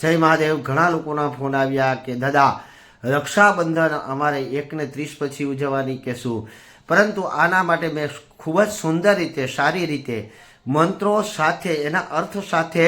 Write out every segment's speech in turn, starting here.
जय महादेव। घणा लोकोना फोन आव्या के दादा रक्षाबंधन अमारे 1:30 पछी उजववानी के शुं, परंतु आना माटे मैं खूब ज सुंदर रीते सारी रीते मंत्रों साथे एना अर्थ साथे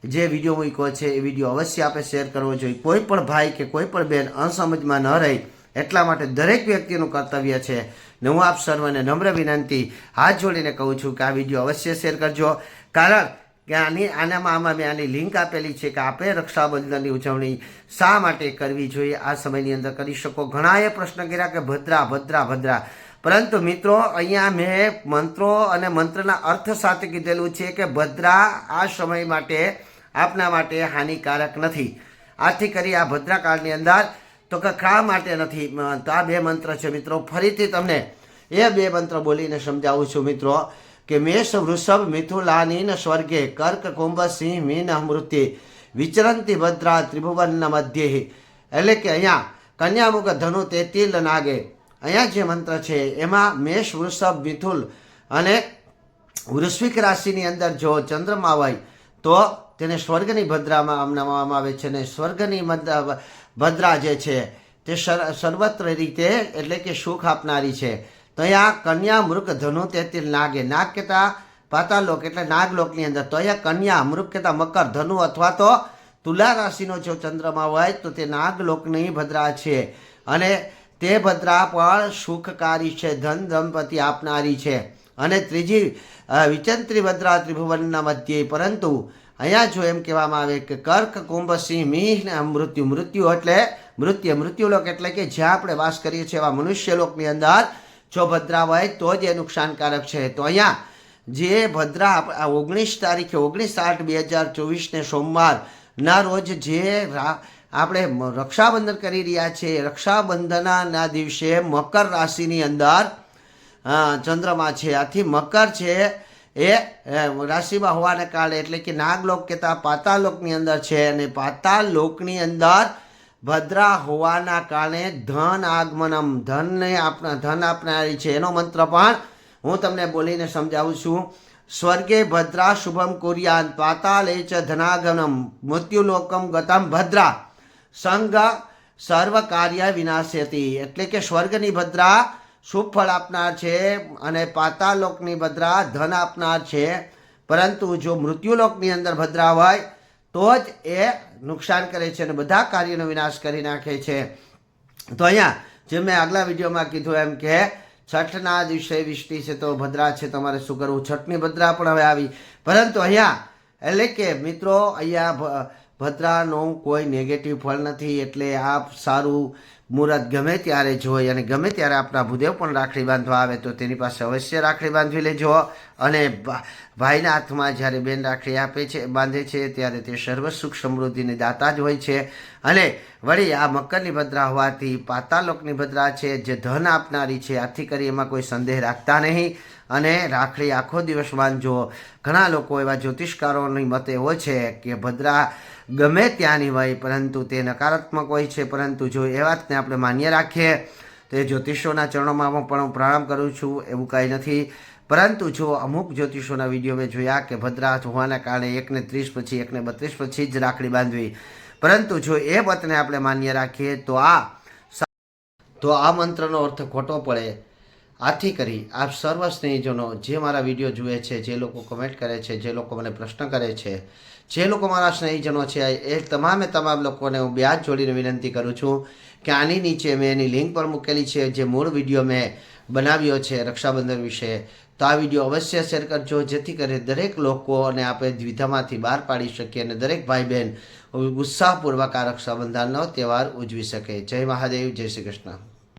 जे विडियो मूक्यो छे ए विडियो अवश्य आपे शेर करवो जोईए। कोई पण भाई के कोई पण बेन असमजमां न रहे એટલા માટે દરેક વ્યક્તિનું કર્તવ્ય છે ને હું આપ સર્વને નમ્ર વિનંતી હાથ જોડીને કહું છું કે આ વિડીયો અવશ્ય શેર કરજો, કારણ કે આમાં મેં આની લિંક આપેલી છે કે આપે રક્ષાબંધનની ઉજવણી શા માટે કરવી જોઈએ, આ સમયની અંદર કરી શકો। ઘણાએ પ્રશ્ન કર્યા કે ભદ્રા ભદ્રા ભદ્રા, પરંતુ મિત્રો અહીંયા મેં મંત્રો અને મંત્રના અર્થ સાથે કીધેલું છે કે ભદ્રા આ સમય માટે આપના માટે હાનિકારક નથી। આથી કરી આ ભદ્રા કાળની અંદર तो का माटे नहीं। तो आ बे मंत्र है मित्रों, फरीथी तमने ए बे मंत्र बोलीने समझावुं छुं मित्रों कि मेष वृषभ मिथुलानीन स्वर्गे कर्क कुंभ सिंह मीन मृत्ये विचरंती भद्रा त्रिभुवन मध्य। एटले के अहींया कन्या मुख धनु ते तिल नागे अहींया जे मंत्र है एमां मेष वृषभ मिथुल अने वृश्विक राशिनी अंदर जो चंद्रमा होय तो तेने स्वर्गनी भद्रामां मानवामां आवे छे ने स्वर्गनी भद्रा जे छे ते सर्वत्र रीते एटले के सुख आपनारी छे। तो अहींया कन्या मृग धनु तेतिल नागे, नाग कहेता पातालोक एटले नागलोकनी अंदर, तो अहींया कन्या मृग कहेता मकर धनु अथवा तो तुला राशिनो जो चंद्रमा होय तो ते नागलोकनी भद्रा छे अने ते भद्रा पण सुखकारी छे, धन दंपति आपनारी छे। अने त्रीजी विचंत्री भद्रा त्रिभुवनना मध्य, परंतु अहींया जो एम कहेवामां आवे के कर्क कुंभ सिंह मीन मृत्यु, मृत्यु एटले मृत्युलोक एटले के ज्यां आपणे वास करीए छीए एवा मनुष्यलोकनी अंदर जो भद्रा होय तो ज नुकसानकारक छे। तो अहींया जे भद्रा 19 तारीखे 19/8/2024 ने सोमवार ना रोज जे आपणे रक्षाबंधन करी रह्या छे, रक्षाबंधनना दिवसे मकर राशिनी अंदर चंद्रमा छे, आथी मकर छे ए राशिमां होवाने कारणे एटले के नागलोक कहेता पातालोकनी अंदर छे अने पातालोकनी अंदर भद्रा होवाना कारणे धन आगमनम धन आपनारी छे। एनो मंत्र पण हूँ तमने बोलीने समजावुं छुं। स्वर्गे भद्रा शुभम कुर्यान् पाताले च धनागमनम मृत्युलोकम गतम भद्रा संग सर्व कार्य विनाशयति। एटले के स्वर्गनी भद्रा शुभ फल आपनार छे अने पातालोकनी भद्रा धन आपनार छे, परंतु जो मृत्युलोकनी अंदर भद्रा होय तो ज ए नुकसान करे छे अने बधा कार्यनो विनाश करी नाखे छे। तो अहींया जे मैं आगला विडियोमां कीधुं एम के छठना दिवसे विष्टि छे तो भद्रा छे, तमारे शुं करवुं। छठनी भद्रा पण हवे आवी, परंतु अहींया एटले के मित्रों अहींया भद्रानो कोई नेगेटिव फल नहीं, एटले आप सारूं मुहूर्त गमे त्यारे जोई अने गमे त्यारे आपणा भूदेव पण राखड़ी बांधवा आवे तो तेनी पासे अवश्य राखड़ी बांधवी लेजो। अने भाईना हाथमां ज्यारे बेन राखड़ी आपे छे बांधे छे त्यारे ते सर्व सुख समृद्धिनी दाता ज होय छे। अने वળી आ मकरनी भद्रा होवाथी पातालोकनी भद्रा छे जे धन आपनारी छे, आथी करी एमां कोई संदेह राखता नहीं अने राखड़ी आखो दिवस बांधजो। घणा लोको एवा ज्योतिषकारोनी मते एवो छे के भद्रा गमे त्यानी होय परंतु ते नकारात्मक होय छे, परंतु जो ए वातने आपणे मान्य राखीए तो ए ज्योतिषोना चरणोमां पण हुं प्रणाम करूं छुं, एवुं कांई नथी। परंतु जो अमुक ज्योतिषोना विडियो में जोया के भद्रा होवाना कारणे 1:30 पछी 1:32 पछी ज राखड़ी बांधवी, परंतु जो ए वातने आपणे मान्य राखीए तो आ मंत्रनो अर्थ खोटो पड़े। आथी करी आप सर्व स्नेहीजनों जे मारा विडियो जुए छे, जे लोग कमेंट करे छे, जे लोग मने प्रश्न करे छे, जे लोग मारा स्नेहीजनों छे ए तमाम लोगों ने हूँ ब्याज जोड़ीने विनंती करूँ छूँ कि आनी नीचे मैं एनी लिंक पर मूकेली है जे मूळ विडियो में बनाव्यो छे रक्षाबंधन विषे, तो आ विडियो अवश्य शेर करजो जेथी करे दरेक लोकोने आपणे द्विधामांथी बहार पाड़ी शकीए अने दरेक भाई बहन उत्साहपूर्वक आ रक्षाबंधननो तहेवार उजवी शके। जय महादेव, जय श्री कृष्ण।